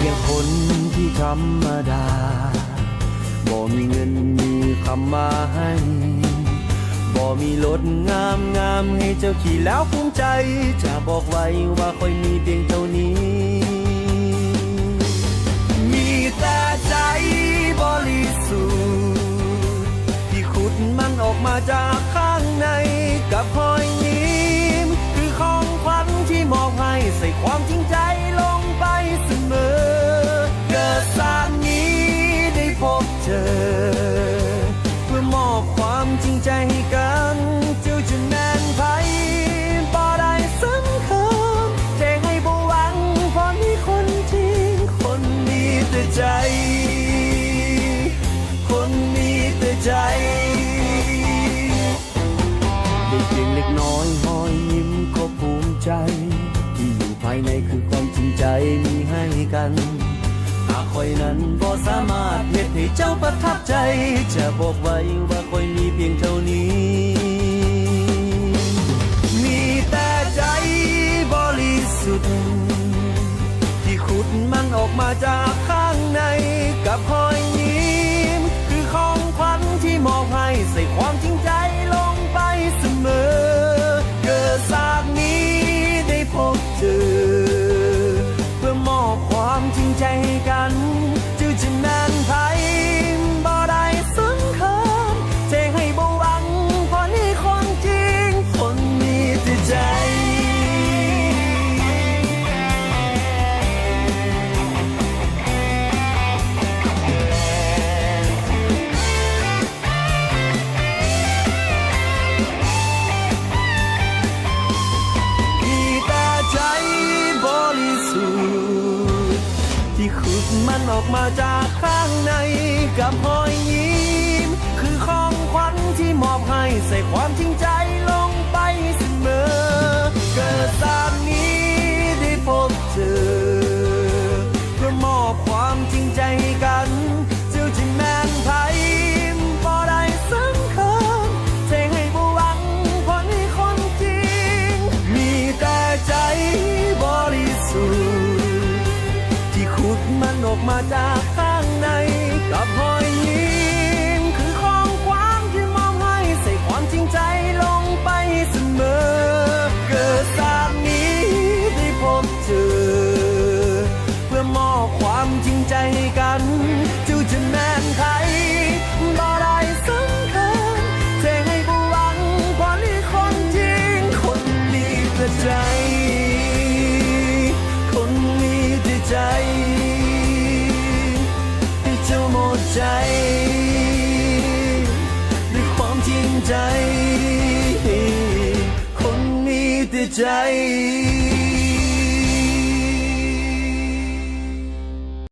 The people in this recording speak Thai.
พียงคนที่ธรรมดาบ่มีเงินมีคำมาให้บ่มีรถงามให้เจ้าขี่แล้วภูมิใจจะบอกไว้ว่าค่อยมีเพียงเท่านี้มีแต่ใจบริสุทธิ์ที่ขุดมันออกมาจากข้างในกับรอยยิ้มคือของขวัญที่มอบให้ใส่ความจริงใจลงไปเสมอเกิดสร้างนี้ได้พบเจอเพื่อมอบความจริงใจให้กันเจ้าจะแม่นไผบ่ได้สำคัญแจ้งให้บ่หวังเพราะมีคนจริงคนมีแต่ใจคนมีแต่ใจได้เพียงเล็กน้อยหอยยิ้มก็ภูมิใจที่อยู่ภายในคือความจริงใจมีให้กันหากคอยนั้นบ่สามารถเฮ็ดให้เจ้าประทับใจจะบอกไว้ว่าคอยมีเพียงเท่านี้มีแต่ใจบริสุทธิ์ที่ขุดมันออกมาจากข้างในกับรอยยิ้มคือของขวัญที่มอบให้ใส่ความจริงใจลงไปเสมอเกิดสากนี้ได้พบเจอเพื่อมอบความจริงใจให้กันจะแม่นไผบ่ได้สำคัญแจ้งให้บ่หวังเพราะนี่คนจริงคนมีแต่ใจที่ขุดมันออกมาจากข้างในกับรอยยิ้มคือของขวัญที่มอบให้ใส่ความจริงใจลงไปเสมอเกิดสามนี้ได้พบเจอเพื่อมอบความจริงใจให้กันเจ้าจะแม่นไผบ่ได้สำคัญแจ้งให้บ่หวังเพราะนี่คนจริงมีแต่ใจบริสุทธิ์ขุดมันออกมาจากข้างในกับรอยยิ้มคือของขวัญที่มอบให้ใส่ความจริงใจลงไปเสมอเกิดสากนี้ได้พบเจอเพื่อมอบความจริงใจให้กันเจ้าจะแม่นไผบ่ได้สำคัญแจ้งให้บ่หวังเพราะนี่คนจริงคนมีแต่ใจคนมีแต่ใจหมดใจด้วยความจริงใจคนมีแต่ใจ